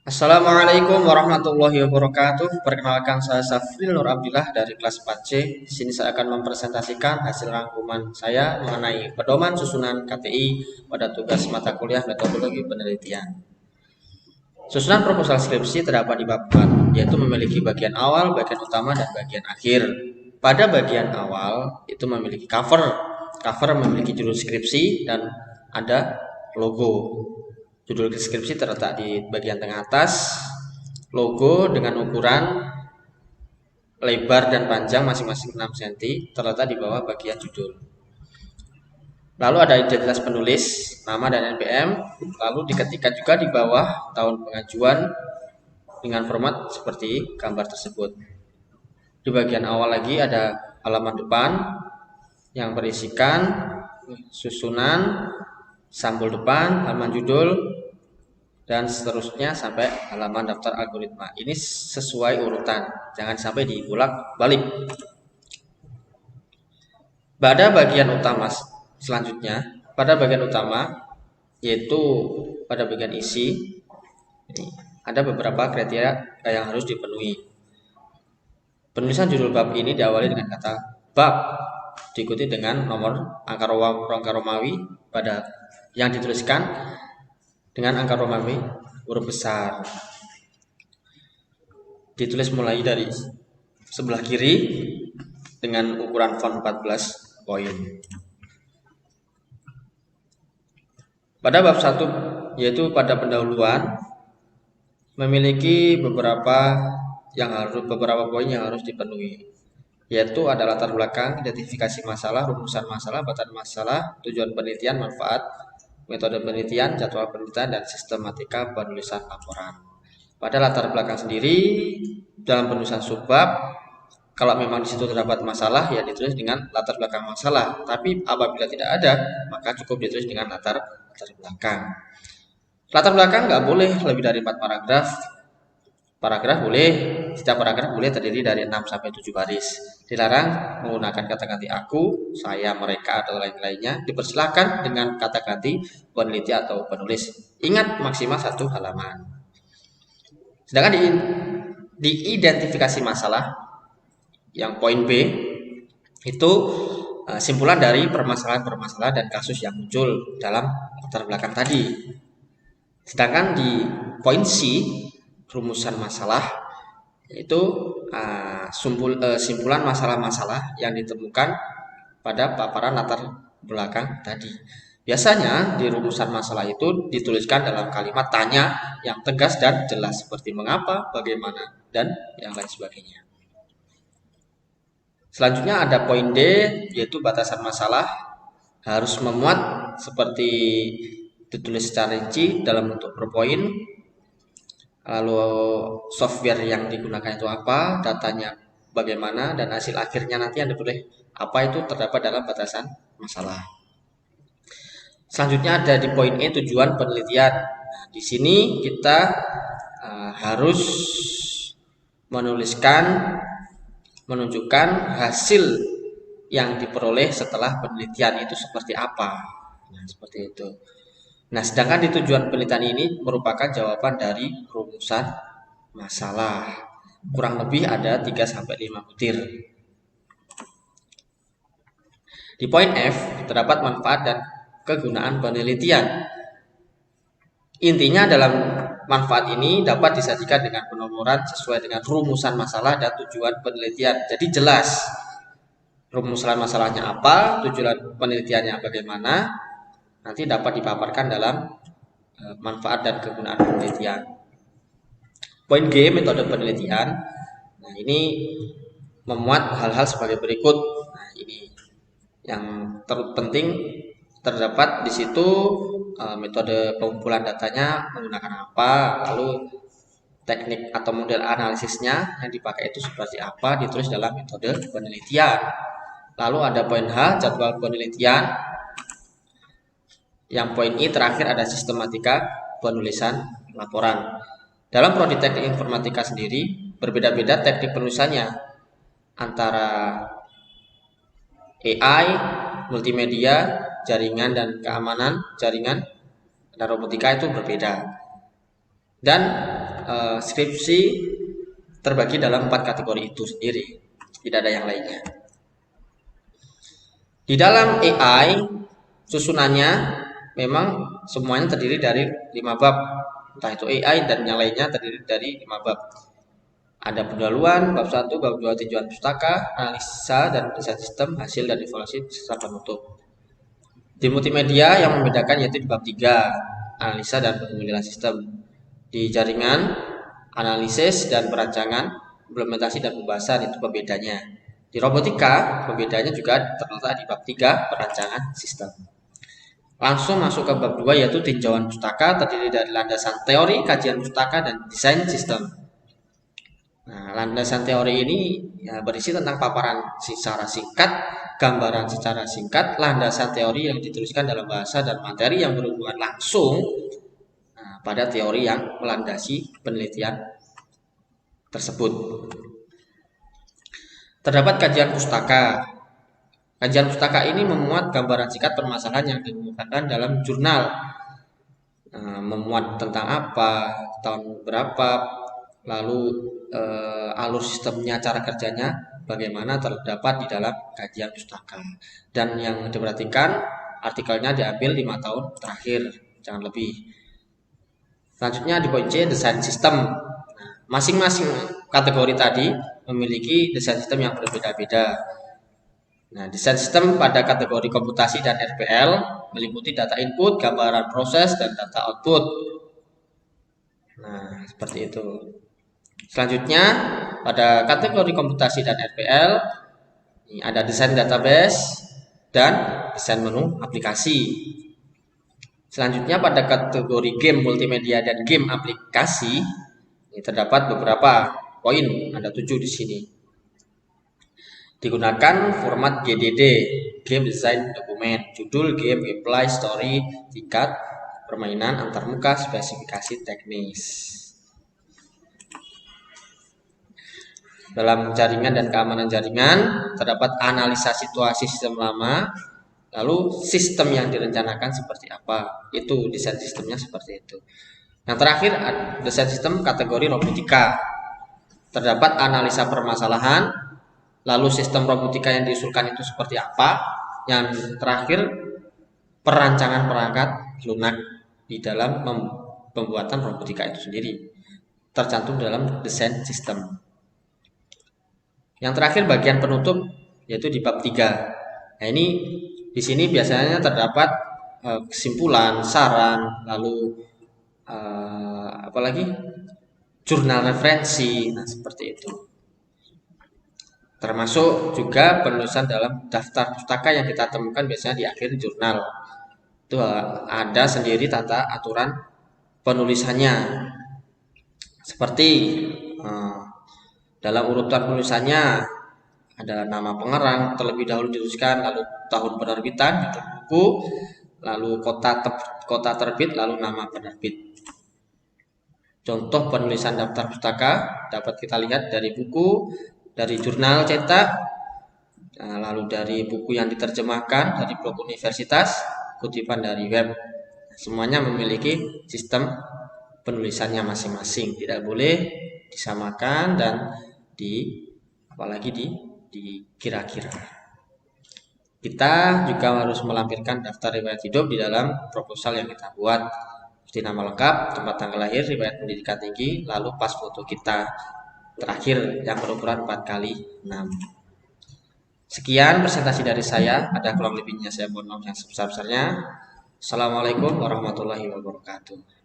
Assalamualaikum warahmatullahi wabarakatuh. Perkenalkan saya Safril Nur Abdillah dari kelas 4C. Di sini saya akan mempresentasikan hasil rangkuman saya mengenai pedoman susunan KTI pada tugas mata kuliah metodologi penelitian. Susunan proposal skripsi terdapat di bab 4, yaitu memiliki bagian awal, bagian utama, dan bagian akhir. Pada bagian awal itu memiliki cover. Cover memiliki judul skripsi dan ada logo. Judul deskripsi terletak di bagian tengah atas, logo dengan ukuran lebar dan panjang masing-masing 6 cm terletak di bawah bagian judul. Lalu ada identitas penulis, nama dan NPM, lalu diketikkan juga di bawah tahun pengajuan dengan format seperti gambar tersebut. Di bagian awal lagi ada halaman depan yang berisikan susunan, sampul depan, halaman judul, dan seterusnya sampai halaman daftar algoritma. Ini sesuai urutan, jangan sampai dibolak balik. Pada bagian utama selanjutnya, pada bagian utama yaitu pada bagian isi, ada beberapa kriteria yang harus dipenuhi. Penulisan judul bab ini diawali dengan kata bab, diikuti dengan nomor angka Romawi pada yang dituliskan dengan angka Romawi huruf besar. Ditulis mulai dari sebelah kiri dengan ukuran font 14 poin. Pada bab 1 yaitu pada pendahuluan memiliki beberapa poin yang harus dipenuhi, yaitu ada latar belakang, identifikasi masalah, rumusan masalah, batasan masalah, tujuan penelitian, manfaat, metode penelitian, jadwal penelitian, dan sistematika penulisan laporan. Pada latar belakang sendiri, dalam penulisan subbab, kalau memang di situ terdapat masalah, ya ditulis dengan latar belakang masalah. Tapi apabila tidak ada, maka cukup ditulis dengan latar belakang. Latar belakang nggak boleh lebih dari 4 paragraf. Setiap paragraf boleh terdiri dari 6 sampai 7 baris. Dilarang menggunakan kata ganti aku, saya, mereka, atau lain-lainnya. Dipersilakan dengan kata ganti peneliti atau penulis. Ingat maksimal 1 halaman. Sedangkan di identifikasi masalah yang poin B itu simpulan dari permasalahan-permasalahan dan kasus yang muncul dalam latar belakang tadi. Sedangkan di poin C rumusan masalah yaitu simpulan masalah-masalah yang ditemukan pada paparan latar belakang tadi. Biasanya di rumusan masalah itu dituliskan dalam kalimat tanya yang tegas dan jelas seperti mengapa, bagaimana, dan yang lain sebagainya. Selanjutnya ada poin D yaitu batasan masalah, harus memuat seperti ditulis secara rinci dalam bentuk per poin. Lalu software yang digunakan itu apa, datanya bagaimana, dan hasil akhirnya nanti Anda tulis apa itu terdapat dalam batasan masalah. Selanjutnya ada di poin E tujuan penelitian. Nah, di sini kita harus menunjukkan hasil yang diperoleh setelah penelitian itu seperti apa. Nah, seperti itu. Nah, sedangkan di tujuan penelitian ini merupakan jawaban dari rumusan masalah. Kurang lebih ada 3-5 butir. Di poin F terdapat manfaat dan kegunaan penelitian. Intinya dalam manfaat ini dapat disajikan dengan penomoran sesuai dengan rumusan masalah dan tujuan penelitian. Jadi jelas rumusan masalahnya apa, tujuan penelitiannya bagaimana, nanti dapat dipaparkan dalam manfaat dan kegunaan penelitian. Poin G metode penelitian. Nah, ini memuat hal-hal sebagai berikut. Nah, ini yang terpenting terdapat di situ metode pengumpulan datanya menggunakan apa, lalu teknik atau model analisisnya yang dipakai itu seperti apa, ditulis dalam metode penelitian. Lalu ada poin H jadwal penelitian. Yang poin I terakhir ada sistematika penulisan laporan. Dalam prodi teknik informatika sendiri berbeda-beda teknik penulisannya antara AI, multimedia, jaringan dan keamanan jaringan dan robotika itu berbeda. Dan skripsi terbagi dalam 4 kategori itu sendiri, tidak ada yang lainnya. Di dalam AI susunannya memang semuanya terdiri dari 5 bab, entah itu AI dan yang lainnya terdiri dari 5 bab. Ada pendahuluan, bab 1, bab 2 tinjauan pustaka, analisa dan desain sistem, hasil dan evaluasi serta penutup. Di multimedia yang membedakan yaitu di bab 3, analisa dan pemilihan sistem. Di jaringan, analisis dan perancangan, implementasi dan pembahasan, itu pembedanya. Di robotika, pembedanya juga terletak di bab 3, perancangan sistem. Langsung masuk ke bab 2 yaitu tinjauan pustaka, terdiri dari landasan teori, kajian pustaka, dan desain sistem. Nah, landasan teori ini berisi tentang paparan secara singkat, gambaran secara singkat, landasan teori yang dituliskan dalam bahasa dan materi yang berhubungan langsung pada teori yang melandasi penelitian tersebut. Terdapat kajian pustaka. Kajian pustaka ini memuat gambaran singkat permasalahan yang dikemukakan dalam jurnal. Memuat tentang apa, tahun berapa, lalu alur sistemnya, cara kerjanya bagaimana, terdapat di dalam kajian pustaka. Dan yang diperhatikan artikelnya diambil 5 tahun terakhir, jangan lebih. Selanjutnya di poin C, desain sistem. Masing-masing kategori tadi memiliki desain sistem yang berbeda-beda. Nah, desain sistem pada kategori komputasi dan RPL meliputi data input, gambaran proses, dan data output. Nah, seperti itu. Selanjutnya, pada kategori komputasi dan RPL, ini ada desain database dan desain menu aplikasi. Selanjutnya, pada kategori game multimedia dan game aplikasi, ini terdapat beberapa poin, ada 7 di sini. Digunakan format GDD, Game Design Document, judul game, gameplay, story, tingkat permainan, antarmuka, spesifikasi teknis. Dalam jaringan dan keamanan jaringan, terdapat analisa situasi sistem lama, lalu sistem yang direncanakan seperti apa, itu desain sistemnya seperti itu. Yang terakhir, desain sistem kategori robotika. Terdapat analisa permasalahan, lalu sistem robotika yang diusulkan itu seperti apa. Yang terakhir, perancangan perangkat lunak di dalam pembuatan robotika itu sendiri, tercantum dalam desain sistem. Yang terakhir bagian penutup yaitu di bab 3. Nah, ini di sini biasanya terdapat kesimpulan, saran, lalu apalagi jurnal referensi, nah seperti itu. Termasuk juga penulisan dalam daftar pustaka yang kita temukan biasanya di akhir jurnal. Itu ada sendiri tata aturan penulisannya. Seperti dalam urutan penulisannya ada nama pengarang terlebih dahulu dituliskan, lalu tahun penerbitan, judul buku, lalu kota terbit, lalu nama penerbit. Contoh penulisan daftar pustaka dapat kita lihat dari buku, dari jurnal cetak, lalu dari buku yang diterjemahkan, dari blog universitas, kutipan dari web. Semuanya memiliki sistem penulisannya masing-masing, tidak boleh disamakan dan apalagi dikira-kira. Kita juga harus melampirkan daftar riwayat hidup di dalam proposal yang kita buat, seperti nama lengkap, tempat tanggal lahir, riwayat pendidikan tinggi, lalu pas foto kita terakhir yang berukuran 4x6. Sekian presentasi dari saya, ada kurang lebihnya saya mohon maaf yang sebesar-besarnya. Assalamualaikum warahmatullahi wabarakatuh.